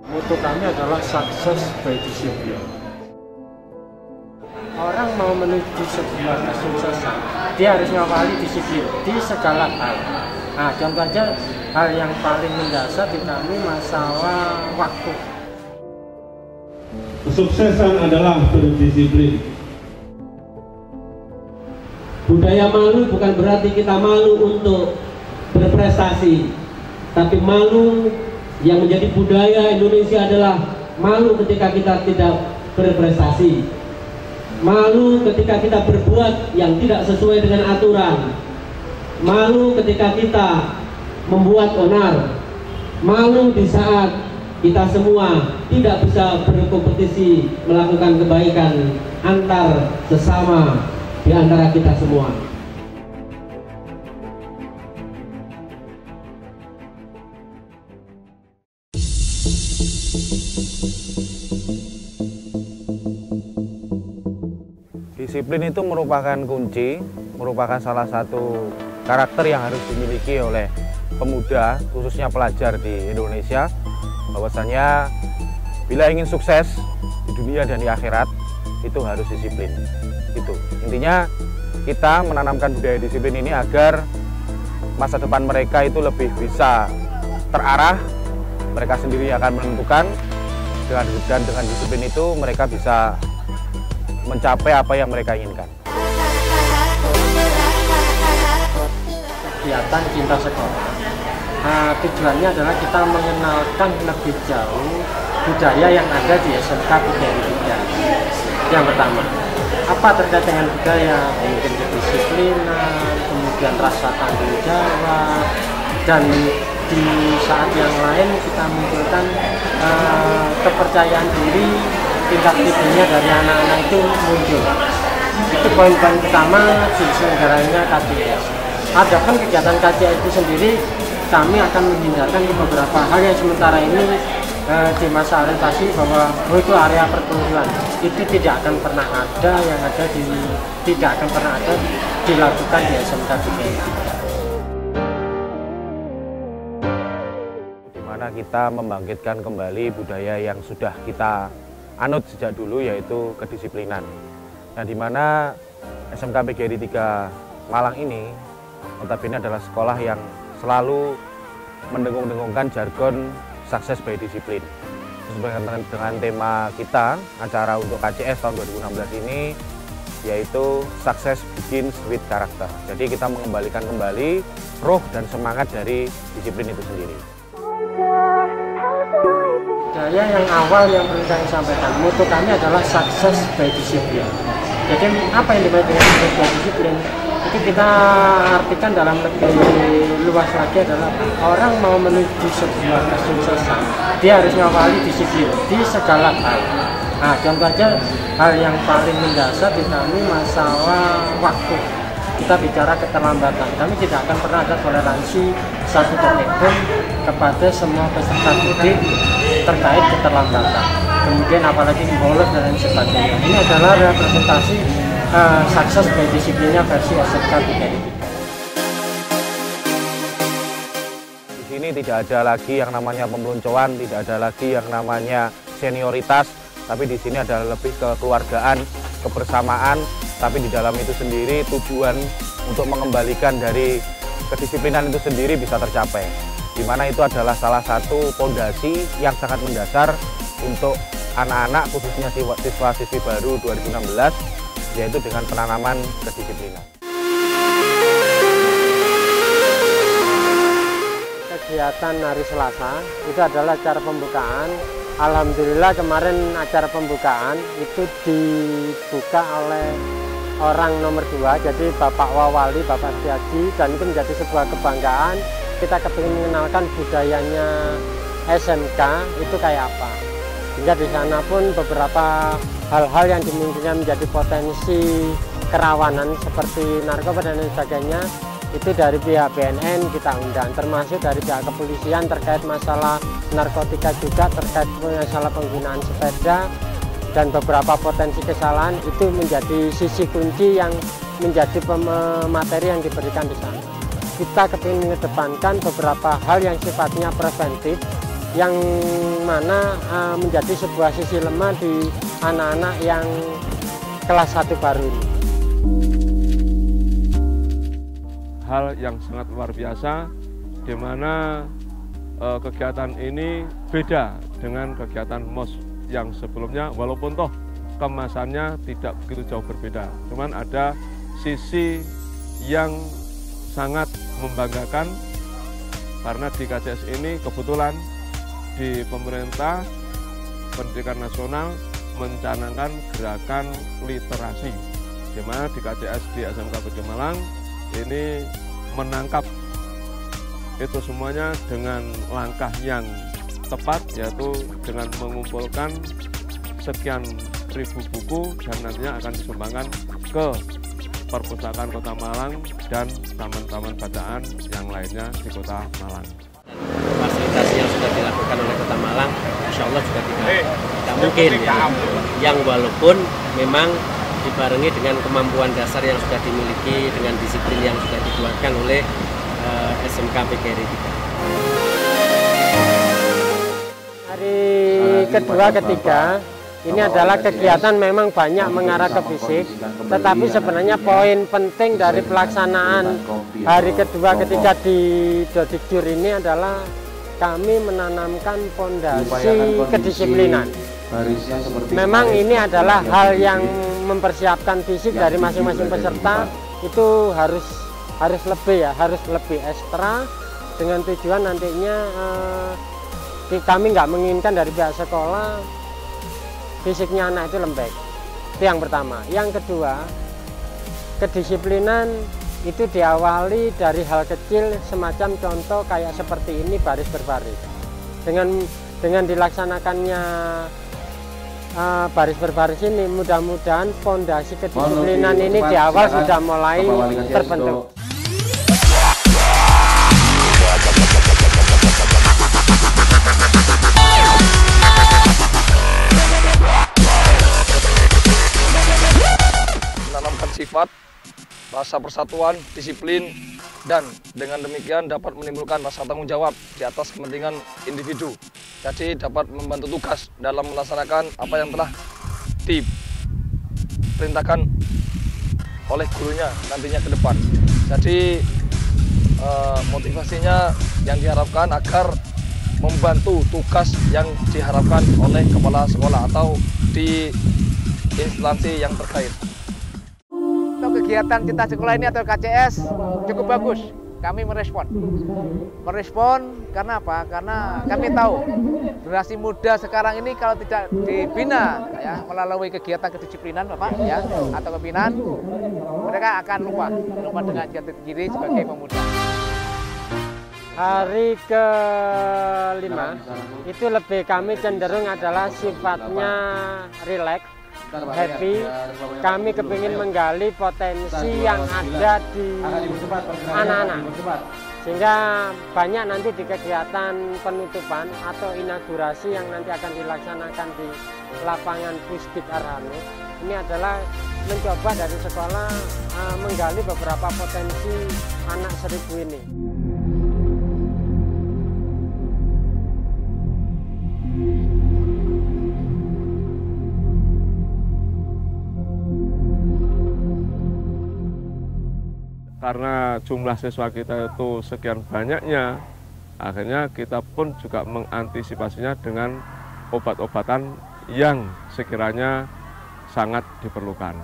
Moto kami adalah sukses by discipline. Orang mau menuju sebuah kesuksesan, dia harus ngawali disiplin di segala hal. Nah, contoh aja hal yang paling mendasar di kami masalah waktu. Kesuksesan adalah berdisiplin. Budaya malu bukan berarti kita malu untuk berprestasi, tapi malu yang menjadi budaya Indonesia adalah malu ketika kita tidak berprestasi, malu ketika kita berbuat yang tidak sesuai dengan aturan, malu ketika kita membuat onar, malu di saat kita semua tidak bisa berkompetisi melakukan kebaikan antar sesama di antara kita semua. Disiplin itu merupakan kunci, merupakan salah satu karakter yang harus dimiliki oleh pemuda, khususnya pelajar di Indonesia. Bahwasanya bila ingin sukses di dunia dan di akhirat, itu harus disiplin. Itu intinya, kita menanamkan budaya disiplin ini agar masa depan mereka itu lebih bisa terarah. Mereka sendiri akan menentukan, dan dengan disiplin itu mereka bisa mencapai apa yang mereka inginkan. Kegiatan cinta sekolah, tujuannya adalah kita mengenalkan lebih jauh budaya yang ada di SMK PGRI 3. Yang pertama, apa terkait dengan budaya, mungkin kedisiplinan, kemudian rasa tanggung jawab, dan di saat yang lain kita munculkan kepercayaan diri, tingkat tingginya dari anak-anak itu muncul. Itu poin-poin pertama diselenggaranya KJS. Adapun kegiatan KJS itu sendiri, kami akan menghindarkan beberapa hal yang sementara ini di masa orientasi bahwa itu area perkumpulan itu tidak akan pernah ada, tidak akan pernah ada dilakukan di SMK PGRI 3. Di mana kita membangkitkan kembali budaya yang sudah kita anut sejak dulu, yaitu kedisiplinan. Nah, di mana SMK PGRI 3 Malang ini notabene adalah sekolah yang selalu mendengung-dengungkan jargon sukses by disiplin. Sesuai dengan tema kita, acara untuk KJS tahun 2016 ini, yaitu Success Begins with Character. Jadi kita mengembalikan kembali roh dan semangat dari disiplin itu sendiri. Budaya yang awal yang perlu saya sampaikan, moto kami adalah sukses by discipline. Jadi apa yang dimaksud dengan sukses by discipline? Itu kita artikan dalam lebih luas lagi adalah orang mau menuju sebuah kesuksesan, dia harus ngawali disiplin di segala hal. Nah, contoh aja hal yang paling mendasar di kami masalah waktu. Kita bicara keterlambatan, kami tidak akan pernah ada toleransi satu detik pun kepada semua peserta didik terkait keterlambatan. Kemudian apalagi bolos dan sebagainya. Ini adalah representasi sukses by disiplinnya versi SMK PGRI 3. Di sini tidak ada lagi yang namanya pemeloncoan, tidak ada lagi yang namanya senioritas, tapi di sini adalah lebih kekeluargaan, kebersamaan. Tapi di dalam itu sendiri tujuan untuk mengembalikan dari kedisiplinan itu sendiri bisa tercapai. Di mana itu adalah salah satu fondasi yang sangat mendasar untuk anak-anak, khususnya siswa-siswi baru 2016, yaitu dengan penanaman kedisiplinan. Kegiatan hari Selasa itu adalah acara pembukaan. Alhamdulillah kemarin acara pembukaan itu dibuka oleh orang nomor 2, jadi Bapak Wawali, Bapak Setiaji, dan itu menjadi sebuah kebanggaan. Kita kepingin mengenalkan budayanya SMK itu kayak apa. Sehingga di sana pun beberapa hal-hal yang dimungkinkan menjadi potensi kerawanan seperti narkoba dan lain sebagainya itu dari pihak BNN kita undang, termasuk dari pihak kepolisian terkait masalah narkotika juga, terkait masalah penggunaan sepeda dan beberapa potensi kesalahan. Itu menjadi sisi kunci yang menjadi materi yang diberikan di sana. Kita kepingin mengedepankan beberapa hal yang sifatnya preventif, yang mana menjadi sebuah sisi lemah di anak-anak yang kelas 1 baru ini. Hal yang sangat luar biasa, di mana kegiatan ini beda dengan kegiatan MOS yang sebelumnya, walaupun toh kemasannya tidak begitu jauh berbeda. Cuman ada sisi yang sangat membanggakan, karena di KCS ini kebetulan di pemerintah pendidikan nasional mencanangkan gerakan literasi, di mana di KCS di SMK PG Malang ini menangkap itu semuanya dengan langkah yang tepat, yaitu dengan mengumpulkan sekian ribu buku dan nantinya akan disumbangkan ke perpustakaan Kota Malang dan taman-taman bacaan yang lainnya di Kota Malang. Fasilitasi yang sudah dilakukan oleh Kota Malang, insya Allah juga tidak mungkin ya. Yang walaupun memang dibarengi dengan kemampuan dasar yang sudah dimiliki, dengan disiplin yang sudah dikuatkan oleh SMK PGRI 3. Hari kedua, ketiga ini adalah kegiatan memang banyak mengarah ke fisik, tetapi sebenarnya poin penting dari pelaksanaan hari kedua, ketiga di Dodikjur ini adalah kami menanamkan fondasi kedisiplinan. Memang ini adalah hal yang mempersiapkan fisik dari masing-masing peserta, itu harus lebih ekstra, dengan tujuan nantinya kami nggak menginginkan dari pihak sekolah fisiknya anak itu lembek. Itu yang pertama. Yang kedua, kedisiplinan itu diawali dari hal kecil, semacam contoh kayak seperti ini, baris berbaris. Dengan dilaksanakannya baris berbaris ini, mudah-mudahan fondasi kedisiplinan ini di awal sudah mulai terbentuk. Menanamkan sifat, rasa persatuan, disiplin, dan dengan demikian dapat menimbulkan rasa tanggung jawab di atas kepentingan individu. Jadi dapat membantu tugas dalam melaksanakan apa yang telah diperintahkan oleh gurunya nantinya ke depan. Jadi motivasinya yang diharapkan agar membantu tugas yang diharapkan oleh kepala sekolah atau di instansi yang terkait. Untuk kegiatan Cinta Sekolah ini atau KCS cukup bagus. Kami merespon karena apa? Karena kami tahu generasi muda sekarang ini kalau tidak dibina ya, melalui kegiatan kedisiplinan Bapak ya, atau kebinaan, mereka akan lupa dengan jati diri sebagai pemuda. Hari ke-5 itu lebih kami cenderung adalah sifatnya rileks, happy. Kami kepingin menggali potensi yang ada di anak-anak, sehingga banyak nanti di kegiatan penutupan atau inaugurasi yang nanti akan dilaksanakan di lapangan Pusdik Arhanud. Ini adalah mencoba dari sekolah menggali beberapa potensi anak 1000 ini. Karena jumlah siswa kita itu sekian banyaknya, akhirnya kita pun juga mengantisipasinya dengan obat-obatan yang sekiranya sangat diperlukan.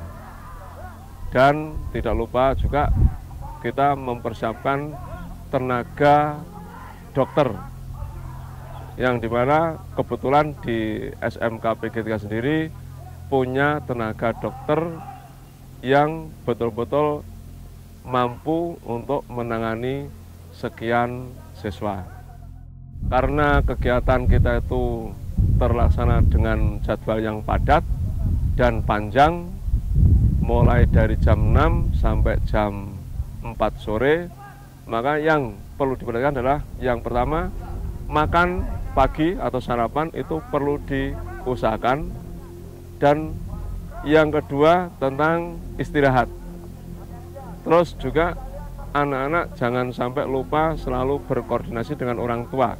Dan tidak lupa juga kita mempersiapkan tenaga dokter, yang dimana kebetulan di SMK PG 3 sendiri punya tenaga dokter yang betul-betul mampu untuk menangani sekian siswa. Karena kegiatan kita itu terlaksana dengan jadwal yang padat dan panjang, mulai dari jam 6 sampai jam 4 sore, maka yang perlu diperhatikan adalah yang pertama, makan pagi atau sarapan itu perlu diusahakan, dan yang kedua tentang istirahat. Terus juga anak-anak jangan sampai lupa selalu berkoordinasi dengan orang tua.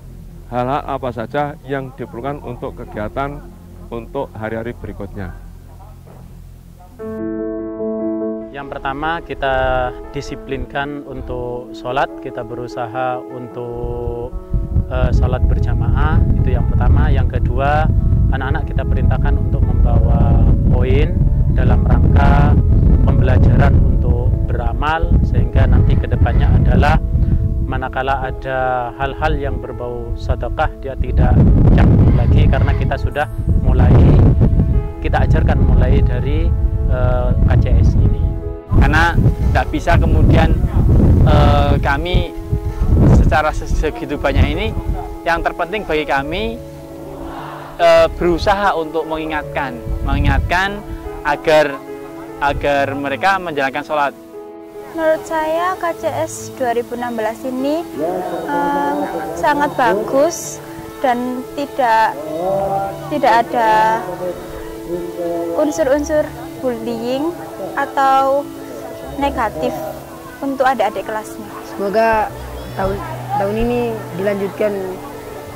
Hal-hal apa saja yang diperlukan untuk kegiatan untuk hari-hari berikutnya. Yang pertama, kita disiplinkan untuk sholat, kita berusaha untuk sholat berjamaah, itu yang pertama. Yang kedua, anak-anak kita perintahkan untuk membawa poin dalam rangka pembelajaran untuk beramal, sehingga nanti kedepannya adalah manakala ada hal-hal yang berbau sedekah, dia tidak canggung lagi, karena kita sudah kita ajarkan mulai dari KCS ini. Karena tidak bisa kemudian kami secara segitu banyak ini, yang terpenting bagi kami berusaha untuk mengingatkan agar mereka menjalankan sholat. Menurut saya KCS 2016 ini sangat bagus dan tidak ada unsur-unsur bullying atau negatif untuk adik-adik kelasnya. Semoga tahun ini dilanjutkan,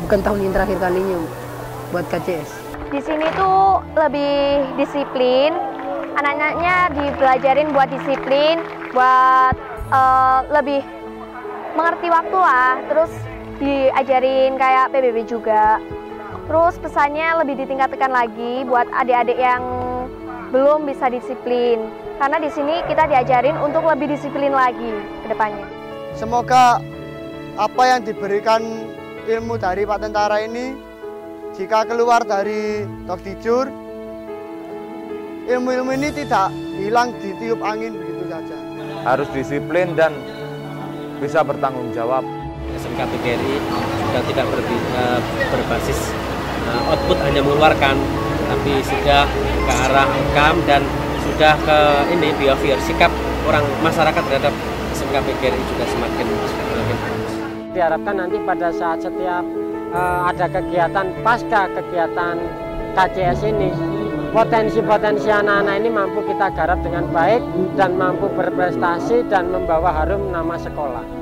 bukan tahun yang terakhir kalinya buat KCS. Di sini tuh lebih disiplin, anak-anaknya dipelajarin buat disiplin, buat lebih mengerti waktu lah, terus diajarin kayak PBB juga. Terus pesannya lebih ditingkatkan lagi buat adik-adik yang belum bisa disiplin, karena di sini kita diajarin untuk lebih disiplin lagi ke depannya. Semoga apa yang diberikan ilmu dari Pak Tentara ini, jika keluar dari Tokdijur, ilmu-ilmu ini tidak hilang ditiup angin begitu saja. Harus disiplin dan bisa bertanggung jawab. SMK PGRI sudah tidak berbasis output hanya mengeluarkan, tapi sudah ke arah income dan sudah ke behavior, sikap orang masyarakat terhadap SMK PGRI juga semakin bagus. Diharapkan nanti pada saat setiap ada kegiatan pasca kegiatan KCS ini, potensi-potensi anak-anak ini mampu kita garap dengan baik dan mampu berprestasi dan membawa harum nama sekolah.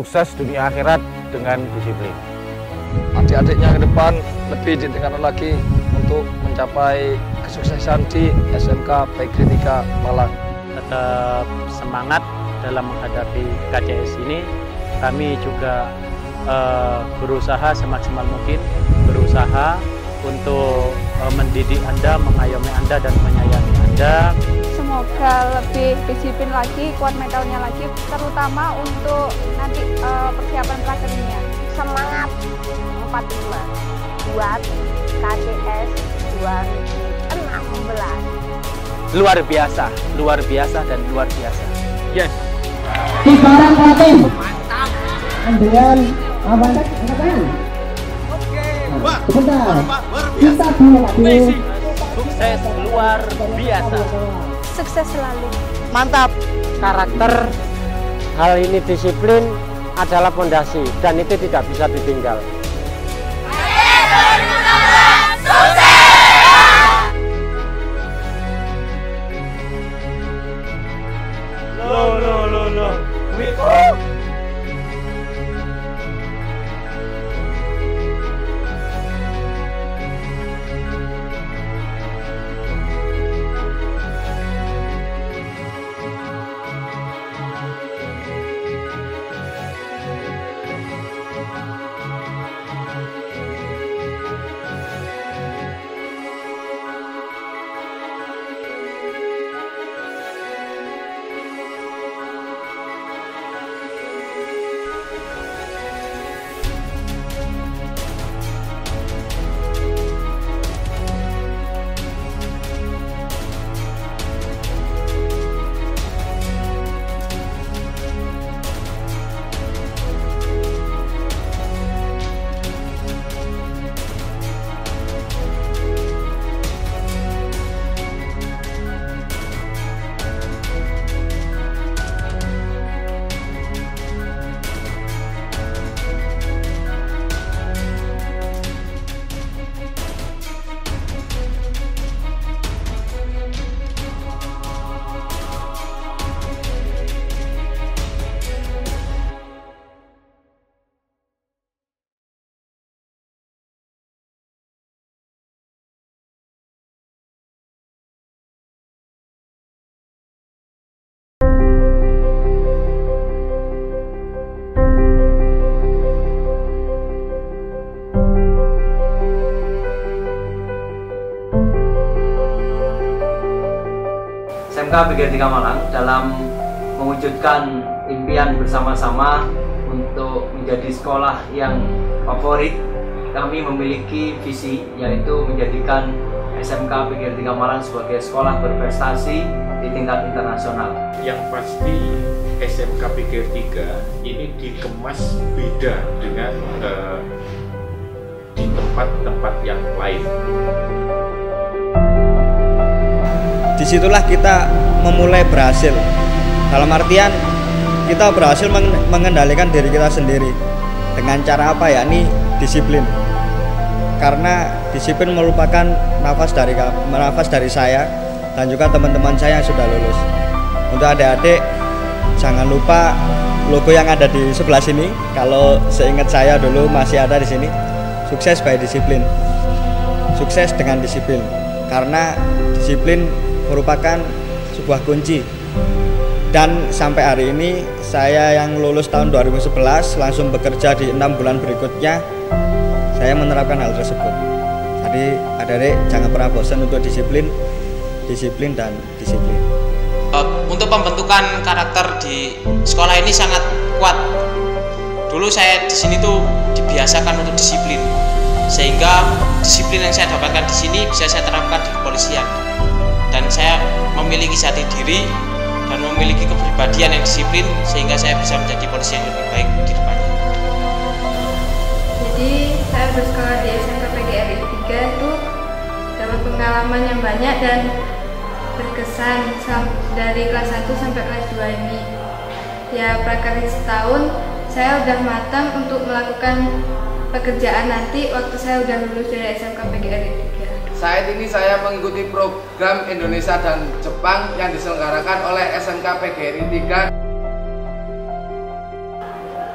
Sukses dunia akhirat dengan disiplin. Adik-adiknya ke depan lebih ditingkatkan lagi untuk mencapai kesuksesan di SMK PGRI 3 Malang. Tetap semangat dalam menghadapi KCS ini. Kami juga berusaha semaksimal mungkin, berusaha untuk mendidik Anda, mengayomi Anda dan menyayangi Anda. Semoga lebih disiplin lagi, kuat mentalnya lagi, terutama untuk nanti persiapan prakerja. Semangat 45 buat KCS 2016. Luar biasa dan luar biasa. Yes. Kibaran pelatih. Mantap. Andrian, Abang, katakan. Oke. Sebentar. Kita dulu. Sukses luar biasa. Sukses selalu. Mantap. Karakter, hal ini disiplin adalah fondasi dan itu tidak bisa ditinggal. SMK PGRI 3 Malang dalam mewujudkan impian bersama-sama untuk menjadi sekolah yang favorit, kami memiliki visi yaitu menjadikan SMK PGRI 3 Malang sebagai sekolah berprestasi di tingkat internasional. Yang pasti SMK PGRI 3 ini dikemas beda dengan di tempat-tempat yang lain. Disitulah kita memulai berhasil. Dalam artian kita berhasil mengendalikan diri kita sendiri. Dengan cara apa? Yakni disiplin. Karena disiplin merupakan nafas dari saya dan juga teman-teman saya yang sudah lulus. Untuk adik-adik, jangan lupa logo yang ada di sebelah sini. Kalau seingat saya dulu masih ada di sini. Sukses by disiplin. Sukses dengan disiplin. Karena disiplin merupakan sebuah kunci. Dan sampai hari ini saya yang lulus tahun 2011 langsung bekerja di 6 bulan berikutnya, saya menerapkan hal tersebut. Jadi adik-adik jangan pernah bosan untuk disiplin dan disiplin. Untuk pembentukan karakter di sekolah ini sangat kuat. Dulu saya di sini tuh dibiasakan untuk disiplin, sehingga disiplin yang saya dapatkan di sini bisa saya terapkan di kepolisian. Dan saya memiliki jati diri dan memiliki kepribadian yang disiplin sehingga saya bisa menjadi polisi yang lebih baik di depannya. Jadi saya bersekolah di SMK PGRI 3 itu dapat pengalaman yang banyak dan berkesan dari kelas 1 sampai kelas 2 ini. Ya praktek setahun saya udah matang untuk melakukan pekerjaan nanti waktu saya udah lulus dari SMK PGRI 3. Saat ini saya mengikuti program Indonesia dan Jepang yang diselenggarakan oleh SMK PGRI 3.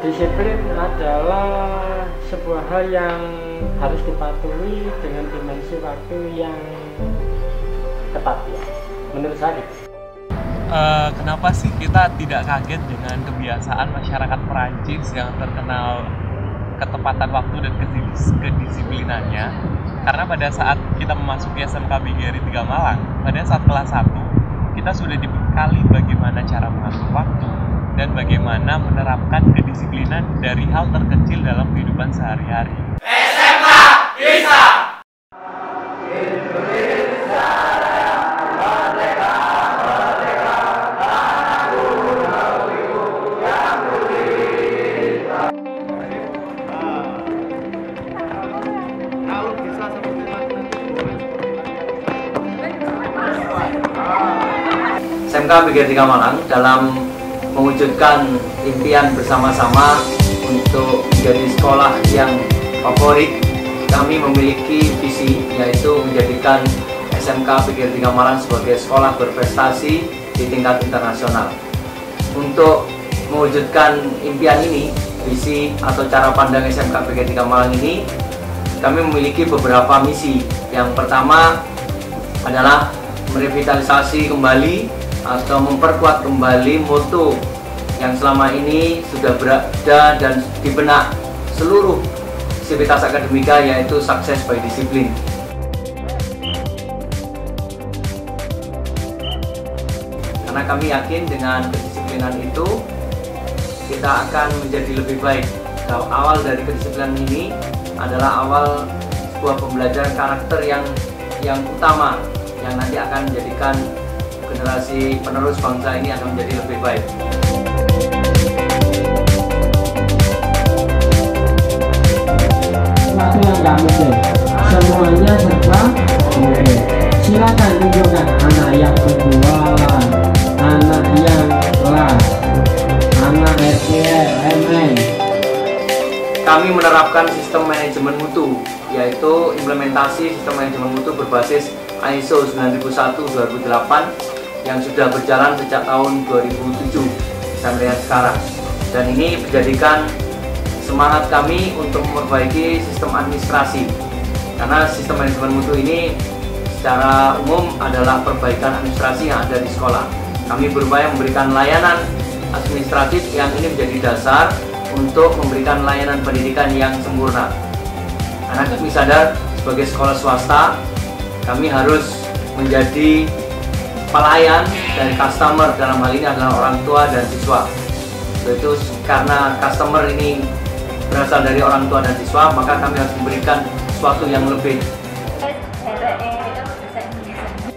Disiplin adalah sebuah hal yang harus dipatuhi dengan dimensi waktu yang tepat ya, menurut saya. Kenapa sih kita tidak kaget dengan kebiasaan masyarakat Perancis yang terkenal ketepatan waktu dan kedisiplinannya? Karena pada saat kita memasuki SMK PGRI 3 Malang, pada saat kelas 1, kita sudah dibekali bagaimana cara mengatur waktu dan bagaimana menerapkan kedisiplinan dari hal terkecil dalam kehidupan sehari-hari. SMK bisa! SMK PGRI 3 Malang dalam mewujudkan impian bersama-sama untuk menjadi sekolah yang favorit, kami memiliki visi yaitu menjadikan SMK PGRI 3 Malang sebagai sekolah berprestasi di tingkat internasional. Untuk mewujudkan impian ini, visi atau cara pandang SMK PGRI 3 Malang ini, kami memiliki beberapa misi. Yang pertama adalah merevitalisasi kembali atau memperkuat kembali moto yang selama ini sudah berada dan di benak seluruh sivitas akademika, yaitu sukses by disiplin. Karena kami yakin dengan kedisiplinan itu kita akan menjadi lebih baik. Awal dari kedisiplinan ini adalah awal sebuah pembelajaran karakter yang utama yang nanti akan menjadikan generasi penerus bangsa ini akan menjadi lebih baik. Sesuatu yang nggak mungkin, semuanya serba mungkin. Silakan tunjukkan anak yang berjualan, anak yang kelas, anak SPL, MN. Kami menerapkan sistem manajemen mutu, yaitu implementasi sistem manajemen mutu berbasis ISO 9001-2008 yang sudah berjalan sejak tahun 2007 sampai sekarang. Dan ini menjadikan semangat kami untuk memperbaiki sistem administrasi. Karena sistem manajemen mutu ini secara umum adalah perbaikan administrasi yang ada di sekolah. Kami berupaya memberikan layanan administratif yang ini menjadi dasar untuk memberikan layanan pendidikan yang sempurna. Karena kami sadar sebagai sekolah swasta, kami harus menjadi pelayan dari customer, dalam hal ini adalah orang tua dan siswa. Yaitu karena customer ini berasal dari orang tua dan siswa, maka kami harus memberikan sesuatu yang lebih.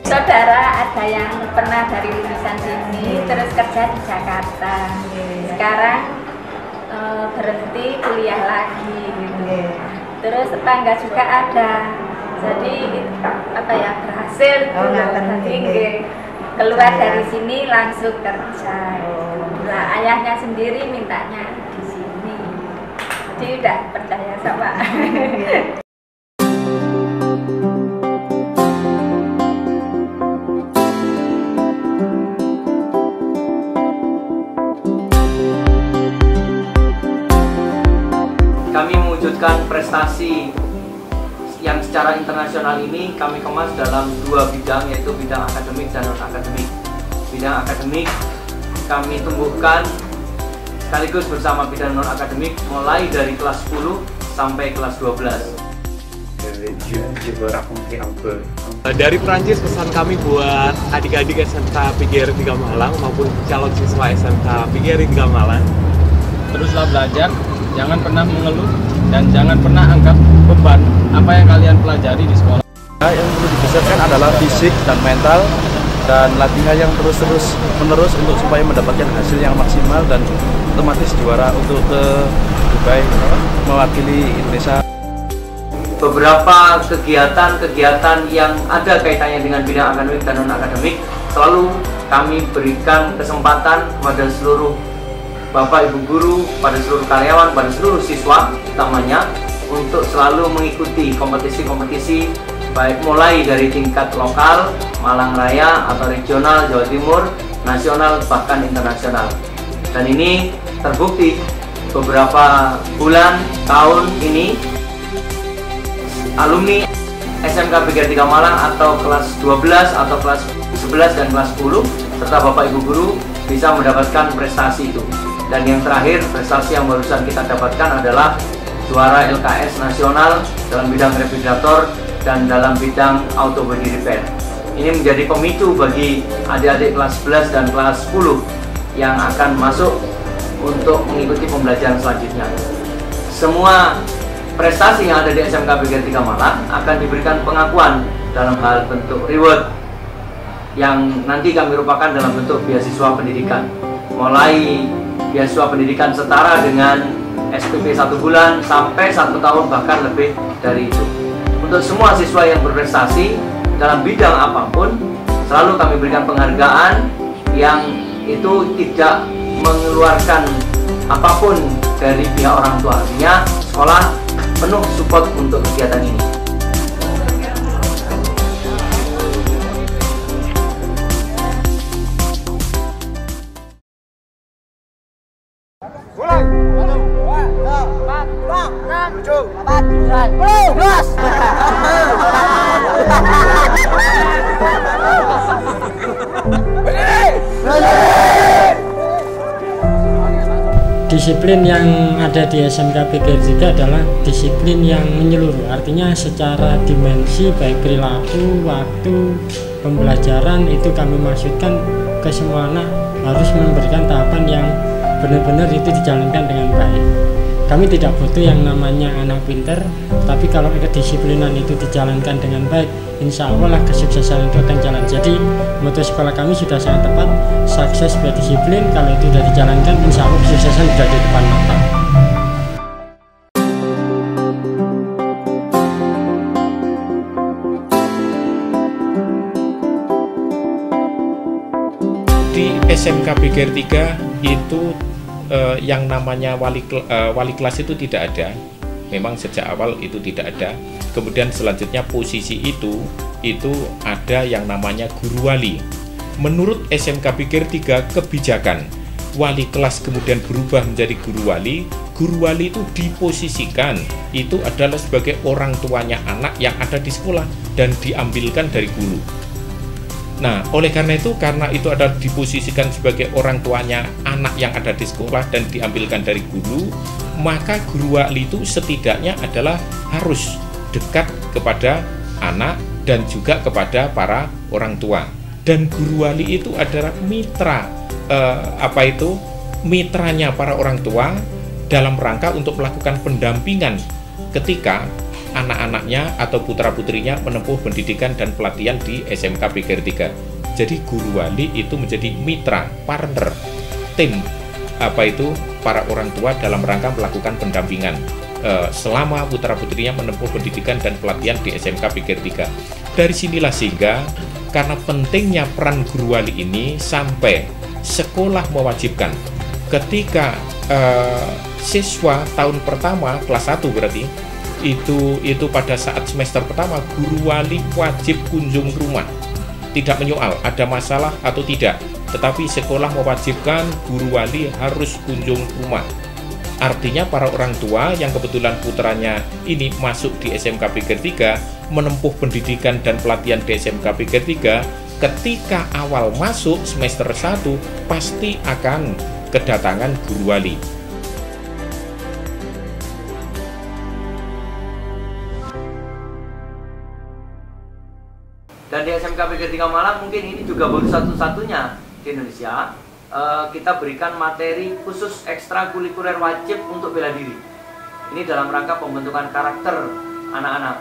Saudara ada yang pernah dari lulusan sini terus kerja di Jakarta, sekarang berhenti kuliah lagi gitu. Terus tetangga juga ada, jadi apa ya, berhasil keluar dari sini langsung kerja. Nah, ayahnya sendiri mintanya di sini, jadi udah percaya sama. Kami mewujudkan prestasi yang secara internasional ini kami kemas dalam dua bidang, yaitu bidang akademik dan non-akademik. Bidang akademik kami tumbuhkan sekaligus bersama bidang non-akademik mulai dari kelas 10 sampai kelas 12. Dari Perancis, pesan kami buat adik-adik SMK PGRI 3 Malang maupun calon siswa SMK PGRI 3 Malang, teruslah belajar, jangan pernah mengeluh, dan jangan pernah anggap beban apa yang kalian pelajari di sekolah. Yang perlu dibesarkan adalah fisik dan mental, dan latihan yang terus-menerus untuk supaya mendapatkan hasil yang maksimal dan otomatis juara untuk ke Dubai mewakili Indonesia. Beberapa kegiatan-kegiatan yang ada kaitannya dengan bidang akademik dan non-akademik selalu kami berikan kesempatan pada seluruh Bapak Ibu guru, pada seluruh karyawan, pada seluruh siswa utamanya untuk selalu mengikuti kompetisi-kompetisi baik mulai dari tingkat lokal, Malang Raya atau regional, Jawa Timur, nasional bahkan internasional. Dan ini terbukti beberapa bulan tahun ini alumni SMK PGRI 3 Malang atau kelas 12 atau kelas 11 dan kelas 10 serta Bapak Ibu guru bisa mendapatkan prestasi itu. Dan yang terakhir, prestasi yang barusan kita dapatkan adalah juara LKS nasional dalam bidang refrigerator dan dalam bidang auto body repair. Ini menjadi pemicu bagi adik-adik kelas 11 dan kelas 10 yang akan masuk untuk mengikuti pembelajaran selanjutnya. Semua prestasi yang ada di SMK PGRI 3 Malang akan diberikan pengakuan dalam hal bentuk reward yang nanti kami rupakan dalam bentuk beasiswa pendidikan. Mulai beasiswa pendidikan setara dengan SPP 1 bulan sampai 1 tahun bahkan lebih dari itu. Untuk semua siswa yang berprestasi dalam bidang apapun, selalu kami berikan penghargaan yang itu tidak mengeluarkan apapun dari pihak orang tua. Artinya sekolah penuh support untuk kegiatan ini. Disiplin yang ada di SMK PGRI 3 adalah disiplin yang menyeluruh, artinya secara dimensi baik perilaku, waktu, pembelajaran itu kami maksudkan ke semua anak harus memberikan tahapan yang benar-benar itu dijalankan dengan baik. Kami tidak butuh yang namanya anak pinter, tapi kalau kedisiplinan itu dijalankan dengan baik, insya Allah lah kesuksesan itu akan jalan. Jadi motto sekolah kami sudah sangat tepat, sukses berdisiplin. Kalau itu sudah dijalankan, insya Allah kesuksesan sudah di depan mata. Di SMK PGRI 3 itu yang namanya wali kelas itu tidak ada. Memang sejak awal itu tidak ada. Kemudian selanjutnya posisi itu ada yang namanya guru wali. Menurut SMK PGRI 3 kebijakan wali kelas kemudian berubah menjadi guru wali. Guru wali itu diposisikan itu adalah sebagai orang tuanya anak yang ada di sekolah dan diambilkan dari guru. Nah, oleh karena itu adalah diposisikan sebagai orang tuanya anak yang ada di sekolah dan diambilkan dari guru, maka guru wali itu setidaknya adalah harus dekat kepada anak dan juga kepada para orang tua. Dan guru wali itu adalah mitra, mitranya para orang tua dalam rangka untuk melakukan pendampingan ketika anak-anaknya atau putra-putrinya menempuh pendidikan dan pelatihan di SMK PGRI 3. Jadi guru wali itu menjadi mitra, partner, tim para orang tua dalam rangka melakukan pendampingan selama putra-putrinya menempuh pendidikan dan pelatihan di SMK PGRI 3. Dari sinilah sehingga karena pentingnya peran guru wali ini sampai sekolah mewajibkan ketika siswa tahun pertama kelas 1 berarti itu pada saat semester pertama guru wali wajib kunjung ke rumah, tidak menyoal ada masalah atau tidak, tetapi sekolah mewajibkan guru wali harus kunjung ke rumah. Artinya para orang tua yang kebetulan putranya ini masuk di SMK PGRI 3, menempuh pendidikan dan pelatihan di SMK PGRI 3, ketika awal masuk semester 1 pasti akan kedatangan guru wali. Dan di SMK PGRI 3 Malang mungkin ini juga baru satu-satunya di Indonesia kita berikan materi khusus ekstrakurikuler wajib untuk bela diri. Ini dalam rangka pembentukan karakter anak-anak.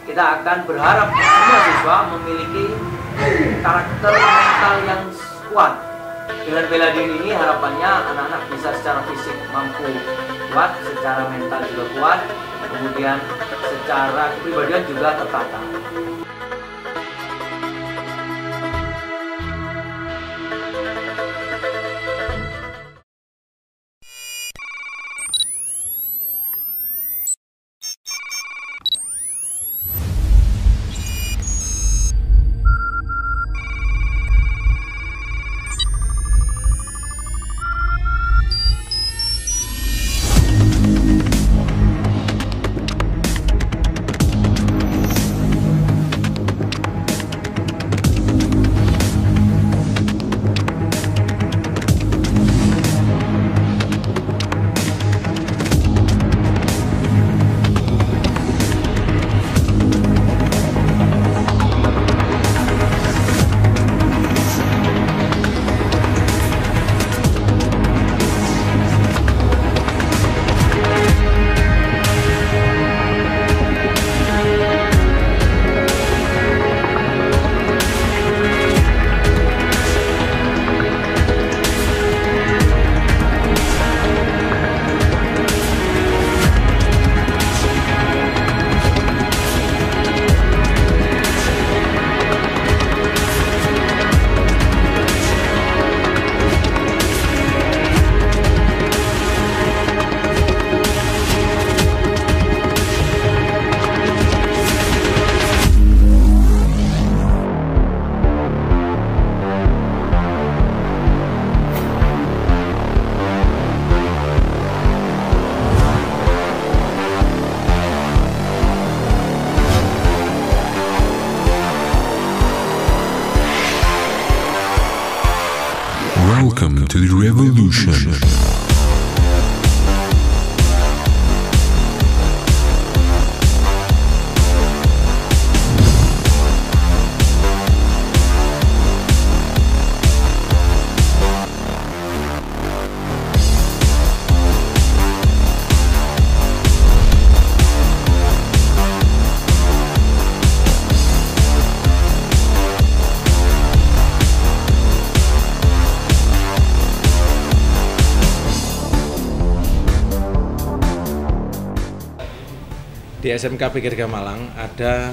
Kita akan berharap semua siswa memiliki karakter mental yang kuat. Dengan bela diri ini harapannya anak-anak bisa secara fisik mampu kuat, secara mental juga kuat, kemudian secara kepribadian juga tertata. Welcome to the revolution. Di SMK PGRI 3 Malang ada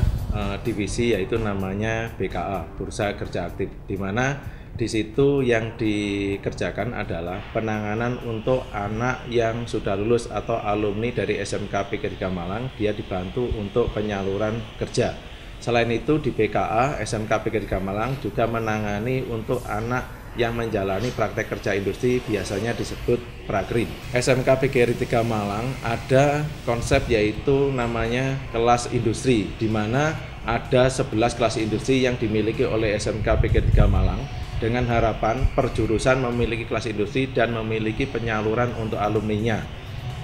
divisi yaitu namanya BKA, Bursa Kerja Aktif, di mana di situ yang dikerjakan adalah penanganan untuk anak yang sudah lulus atau alumni dari SMK PGRI 3 Malang, dia dibantu untuk penyaluran kerja. Selain itu di BKA, SMK PGRI 3 Malang juga menangani untuk anak yang menjalani praktek kerja industri, biasanya disebut pragreen. SMK PGRI 3 Malang ada konsep yaitu namanya kelas industri, di mana ada 11 kelas industri yang dimiliki oleh SMK PGRI 3 Malang dengan harapan perjurusan memiliki kelas industri dan memiliki penyaluran untuk alumninya,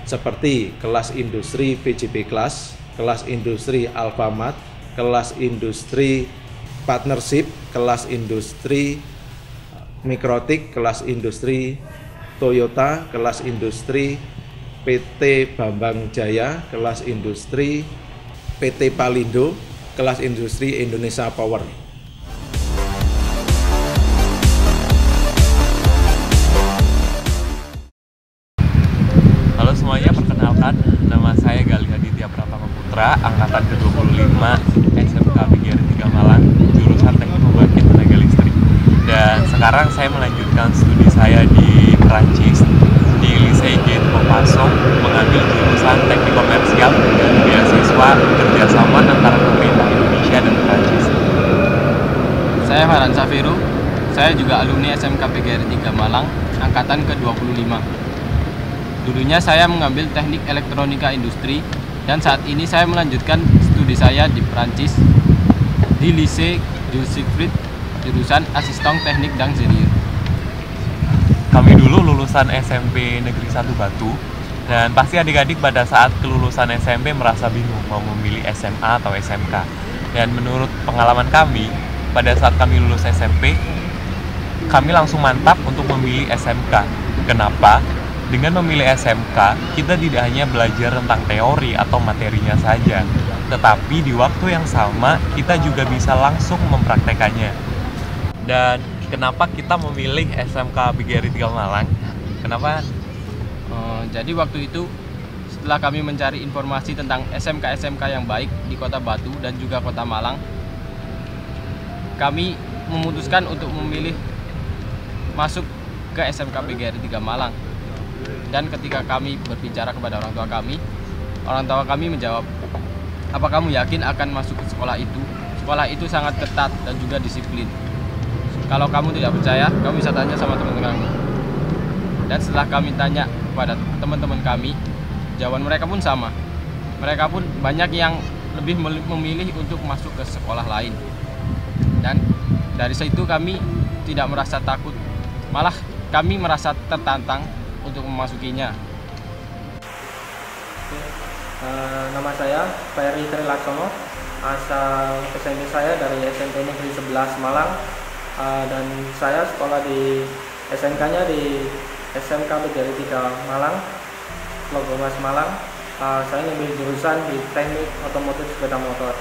seperti kelas industri PJP kelas industri Alfamart, kelas industri partnership kelas industri Mikrotik, kelas industri Toyota, kelas industri PT Bambang Jaya, kelas industri PT Palindo, kelas industri Indonesia Power. Halo semuanya, perkenalkan, nama saya Galih Aditya Pratama Putra, angkatan ke-25 SMK PGRI 3 Malang, jurusan Teknik Pembangkit Tenaga Listrik. Dan sekarang saya melanjutkan studi saya di Perancis, di Lycée Jean Maupassant, mengambil jurusan Teknik Komersial dan beasiswa kerjasama antara pemerintah Indonesia dan Perancis. Saya Farhan Safiru, saya juga alumni SMK PGRI 3 Malang, angkatan ke-25. Dulunya saya mengambil teknik elektronika industri dan saat ini saya melanjutkan studi saya di Perancis di Lycée Jules Siegfried, jurusan Asistan Teknik d'Ingénieur. Kami dulu lulusan SMP Negeri 1 Batu, dan pasti adik-adik pada saat kelulusan SMP merasa bingung mau memilih SMA atau SMK. Dan menurut pengalaman kami, pada saat kami lulus SMP, kami langsung mantap untuk memilih SMK. Kenapa? Dengan memilih SMK, kita tidak hanya belajar tentang teori atau materinya saja, tetapi di waktu yang sama kita juga bisa langsung mempraktekannya. Dan kenapa kita memilih SMK PGRI 3 Malang? Kenapa? Jadi waktu itu setelah kami mencari informasi tentang SMK-SMK yang baik di Kota Batu dan juga Kota Malang, kami memutuskan untuk memilih masuk ke SMK PGRI 3 Malang. Dan ketika kami berbicara kepada orang tua kami menjawab, "Apa kamu yakin akan masuk ke sekolah itu? Sekolah itu sangat ketat dan juga disiplin. Kalau kamu tidak percaya, kamu bisa tanya sama teman-teman kamu." Dan setelah kami tanya kepada teman-teman kami, jawaban mereka pun sama. Mereka pun banyak yang lebih memilih untuk masuk ke sekolah lain. Dan dari situ kami tidak merasa takut, malah kami merasa tertantang untuk memasukinya. Nama saya Ferry Trilaksono, asal SMP saya dari SMP Negeri 11 Malang, dan saya sekolah di SMK-nya di SMK PGRI 3 Malang, Logomas Malang. Saya ngambil jurusan di Teknik Otomotif Sepeda Motor.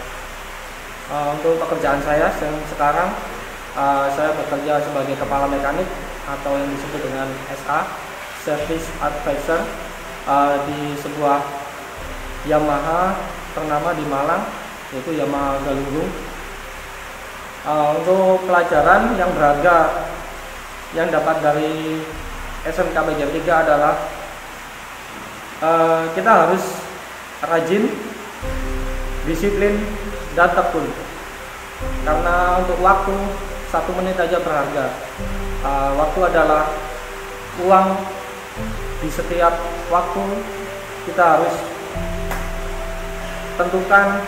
Untuk pekerjaan saya sekarang, saya bekerja sebagai kepala mekanik atau yang disebut dengan SA, Service Advisor, di sebuah Yamaha ternama di Malang, yaitu Yamaha Galunggung. Untuk pelajaran yang berharga yang dapat dari SMK PGRI 3 adalah kita harus rajin, disiplin, dan tekun. Karena untuk waktu 1 menit aja berharga. Waktu adalah uang. Di setiap waktu kita harus tentukan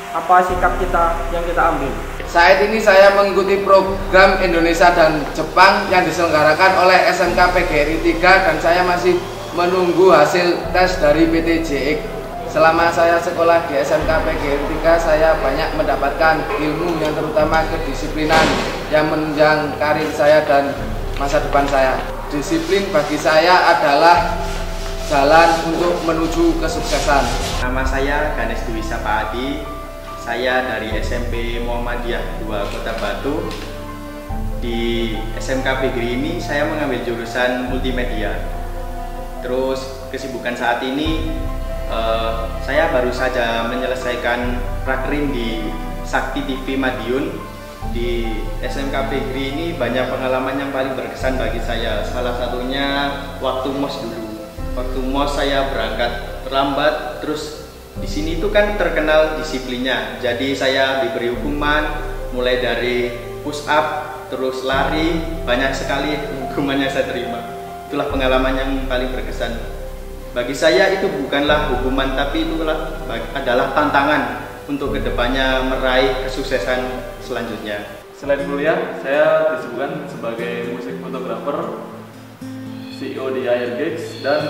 apa sikap kita yang kita ambil. Saat ini saya mengikuti program Indonesia dan Jepang yang diselenggarakan oleh SMK PGRI 3 dan saya masih menunggu hasil tes dari PTJX. Selama saya sekolah di SMK PGRI 3, saya banyak mendapatkan ilmu yang terutama kedisiplinan yang menunjang karir saya dan masa depan saya. Disiplin bagi saya adalah jalan untuk menuju kesuksesan. Nama saya Ganes Dwi Sapaadi. Saya dari SMP Muhammadiyah 2 Kota Batu. Di SMK PGRI ini saya mengambil jurusan multimedia. Terus kesibukan saat ini saya baru saja menyelesaikan prakrim di Sakti TV Madiun. Di SMK PGRI ini banyak pengalaman yang paling berkesan bagi saya. Salah satunya waktu MOS dulu. Waktu MOS saya berangkat terlambat, terus di sini itu kan terkenal disiplinnya. Jadi saya diberi hukuman mulai dari push up, terus lari, banyak sekali hukuman yang saya terima. Itulah pengalaman yang paling berkesan. Bagi saya itu bukanlah hukuman, tapi itulah adalah tantangan untuk kedepannya meraih kesuksesan selanjutnya. Selain kuliah, saya disebutkan sebagai musik fotografer, CEO di Air Gigs, dan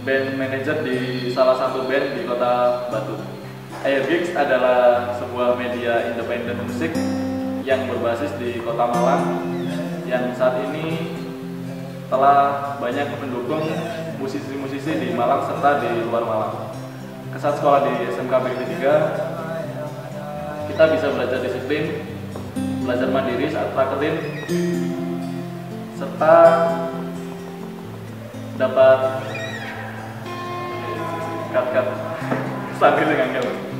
band manager di salah satu band di Kota Batu. Airgigs adalah sebuah media independen musik yang berbasis di Kota Malang yang saat ini telah banyak mendukung musisi-musisi di Malang serta di luar Malang. Kesan sekolah di SMK PGRI 3, kita bisa belajar disiplin, belajar mandiri saat praktekin, serta dapat cut sambil dengan kamu.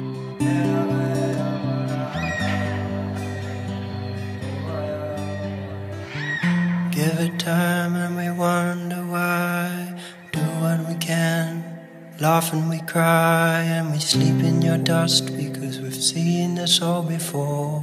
Give it time and we wonder why. Do what we can, laugh and we cry, and we sleep in your dust because we've seen this all before.